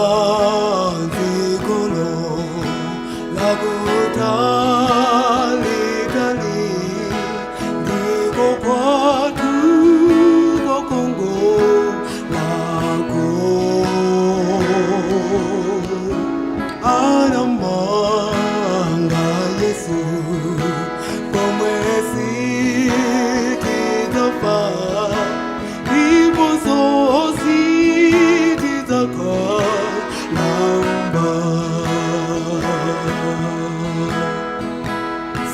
Ndavazanzi kuno lakutali tali ndiko kwatu kokongo lako anamanga Yesu komwesi kizafa ibozozi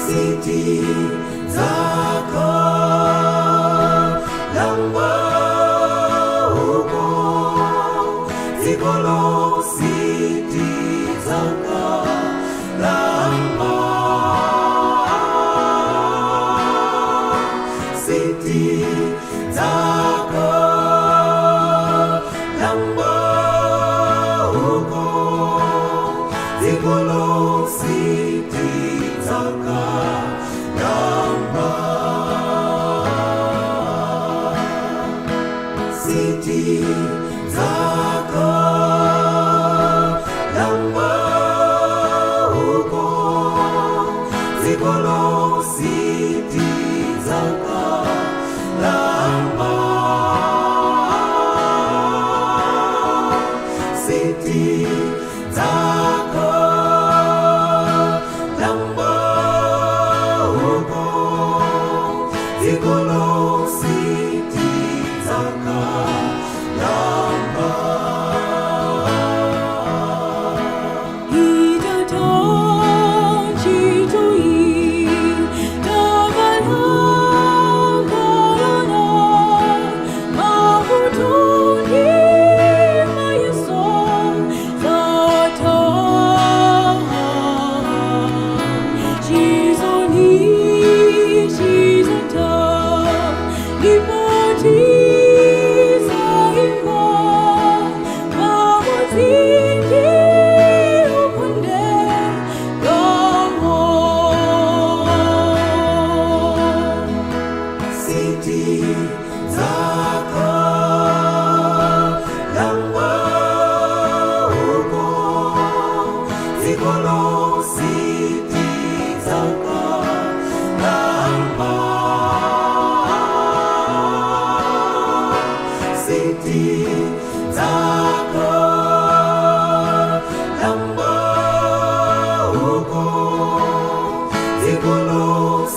City Zaka Lamba Hugo Zigolo City Zaka Lamba City Zaka Lamba Hugo Zigolo City Zaka City Zaka Lamba Hugo Zigolo City Zaka Lamba City Zaka Lamba Hugo Zigolo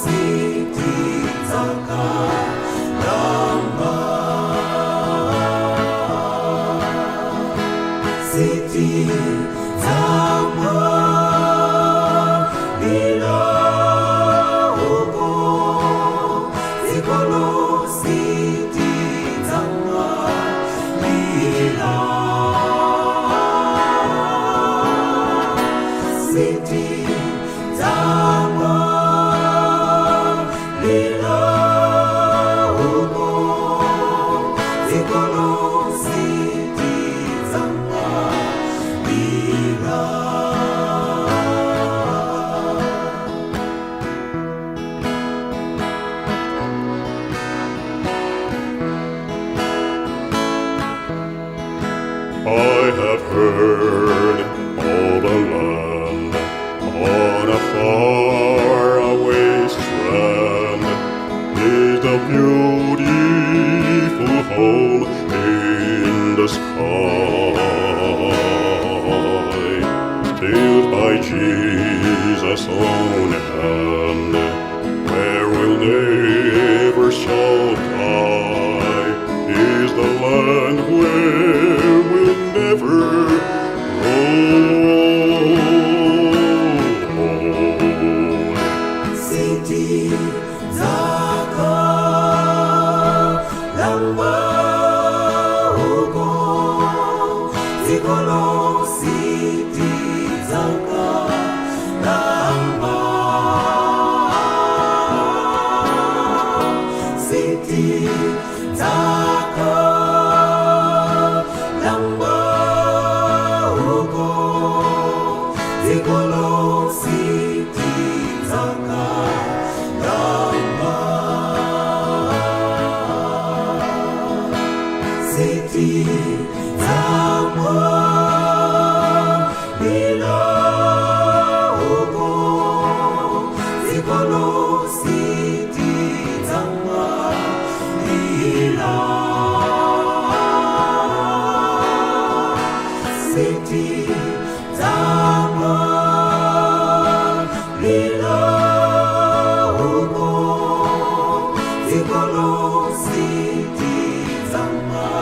City Zaka Lamba City Zaka Bila Hugo Zigolo City Zaka Bila City Zaka Bila Hugo Zigolo City Zaka I have heard all the land on a faraway strand is a beautiful home in the sky, built by Jesus' own hand, where we'll never shall die, is the land where we'll never roam. City Zaka Lamba Hugo Zigolo City Zaka Lamba City Zaka Lamba Hugo Zigolo City Zaka Lamba City Zaka folositi zama